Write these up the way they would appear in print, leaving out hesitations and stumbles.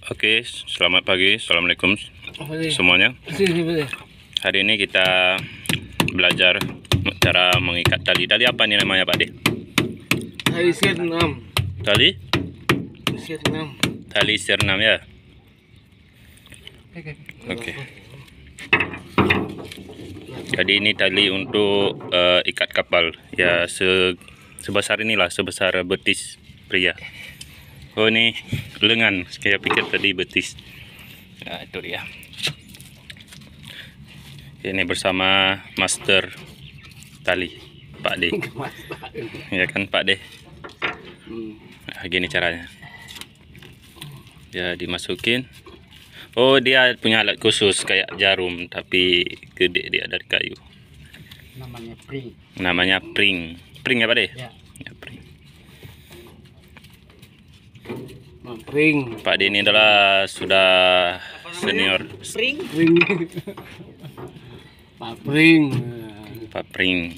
Oke, selamat pagi, assalamualaikum semuanya. Hari ini kita belajar cara mengikat tali. Tali apa nih namanya Pak De? Tali sir 6. Tali? Sir 6. Tali sir 6 ya. Oke. Jadi ini tali untuk ikat kapal. Ya sebesar inilah, sebesar betis pria. Oh ini lengan, saya pikir tadi betis. Nah itu dia. Ini bersama master tali Pak De. Ya kan Pak De. Nah, gini caranya. Ya dimasukin. Oh dia punya alat khusus kayak jarum tapi gede dia dari kayu. Namanya pring. Namanya pring. Pring ya Pak De? Ya. Ya pring. Pring. Pak De ini adalah sudah senior. Pring. Pak Pring. Pak Pring.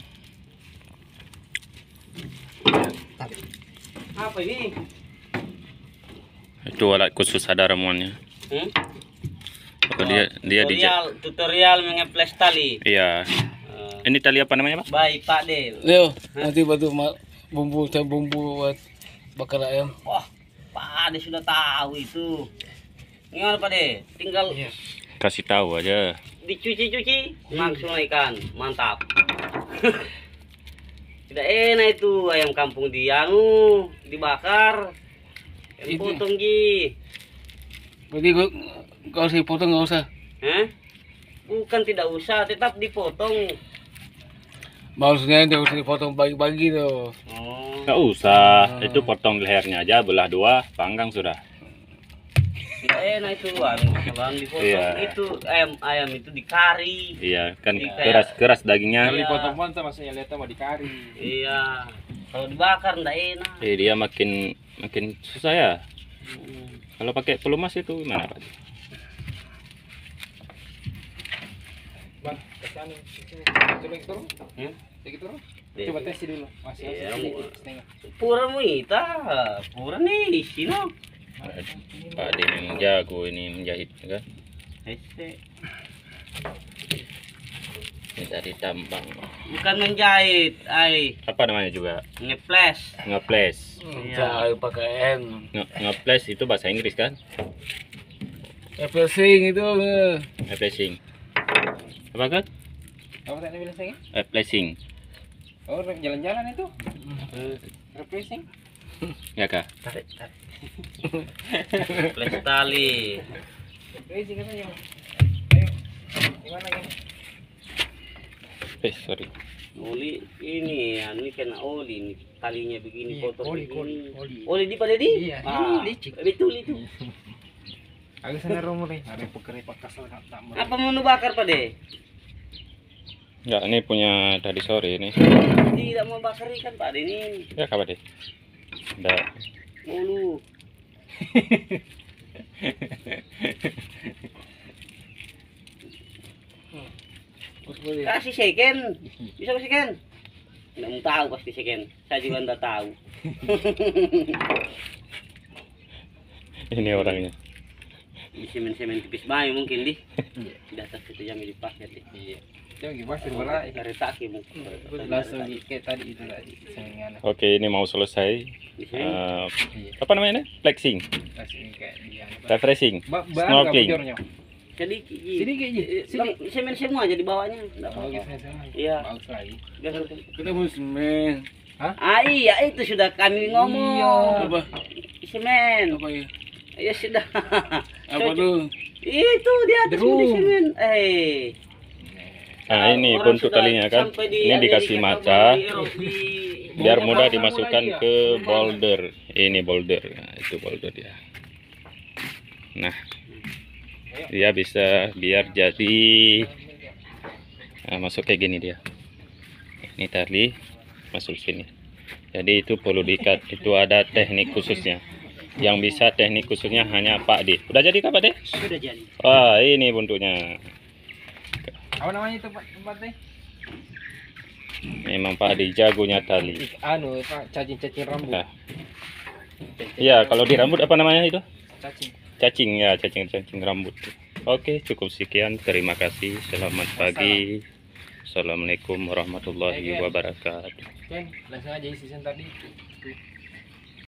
Apa ini? Itu alat khusus ada ramuannya. Oh, dia tutorial mengeples tali. Iya. Ini tali apa namanya Pak? Baik Pak De. Leo, nanti bantu bumbu buat bakar ayam. Wah, Pak De sudah tahu itu. Gimana Pak De? Tinggal Kasih tahu aja. dicuci-cuci langsung ikan. Mantap. Tidak enak itu ayam kampung dibakar. Potong Ji. Berarti kalau saya potong nggak usah. Bukan tidak usah, tetap dipotong. Maksudnya dia usah dipotong bagi-bagi tuh. Oh, Nggak usah, itu potong lehernya aja, belah dua, panggang sudah. tidak enak itu kalau dipotong. Iya. Itu ayam itu dikari. Iya, kan Iya. keras dagingnya. Iya. Potong mantap maksudnya lihat mau dikari. Iya. Kalau dibakar tidak enak. Dia makin susah ya. Kalau pakai pelumas itu gimana Pak? Bang, kesana turun. Turun. Coba tes dulu. Masih Iya, setengah. Pura muita, pura nih sini. Pak De memang jago ini menjahit kan? Ini dari tambang. Bukan menjahit, Apa namanya juga? ngeples. Ngeples. Iya. Pakai N. Ngeples itu bahasa Inggris kan? Flashing itu. Flashing. Apa kan? Apa tadi bilang saya? Flashing. Oh, jalan-jalan itu. Refreshing. Ya kah? Tarik. Ngeples tali. Refreshing katanya. Ayo. Gimana ini? Sorry. Oli ini kena oli ini talinya begini, Iya, potong oli, begini. oli. Oli di pada di? Iya, Ah, ini licik. Betul itu. Agak sana rumah nih. Ada pekerja pakas tak tambah. Apa mau bakar Pak De? Enggak, ini punya tadi sore ini. Tidak mau bakar ikan Pak De ini. Ya Kak Pak De. Udah. Mulu. Kasih second. Bisa kasih second? Tidak mau tahu pasti second. Saya juga tidak tahu. Ini orangnya. Di semen-semen tipis bayi mungkin di atas itu yang dipakai di. Iya. Jangan gimana sih bola. Kereta mungkin. Langsung kayak tadi itu tadi semengan. Oke, ini mau selesai. Di sini. Apa namanya? Flexing, Langsung kayak dia. refreshing, snorkeling. Sedikit. Sedikit aja. Semen semua aja di bawahnya. Enggak Oh, apa-apa. gitu. Iya. Bagus lagi. Kita mau semen. iya itu sudah kami ngomong. Iya. Apa? Semen. Apa ya? Ya sudah. Apa tuh? Itu di atas Drum. di semen. Nah, ini Orang bentuk sudah talinya kan. sampai di Ini dikasih Amerika, maca di biar mudah Sama dimasukkan lagi ya? ke boulder. Ini boulder. Nah, itu boulder dia. Nah, dia bisa biar jadi masuk kayak gini dia. Ini tali masuk sini. Jadi itu perlu diikat. Itu ada teknik khususnya. Yang bisa teknik khususnya hanya Pak De. Udah jadi kah Pak De? Sudah jadi. Wah, ini bentuknya. Apa namanya tempat teh? Memang Pak De jagonya tali. Pak, cacing rambut. Nah. Iya, kalau di rambut apa namanya itu? Cacing. Cacing ya, cacing rambut. Oke, cukup sekian. Terima kasih. Selamat pagi. Assalamualaikum warahmatullahi wabarakatuh. Ken, langsung aja isi tadi.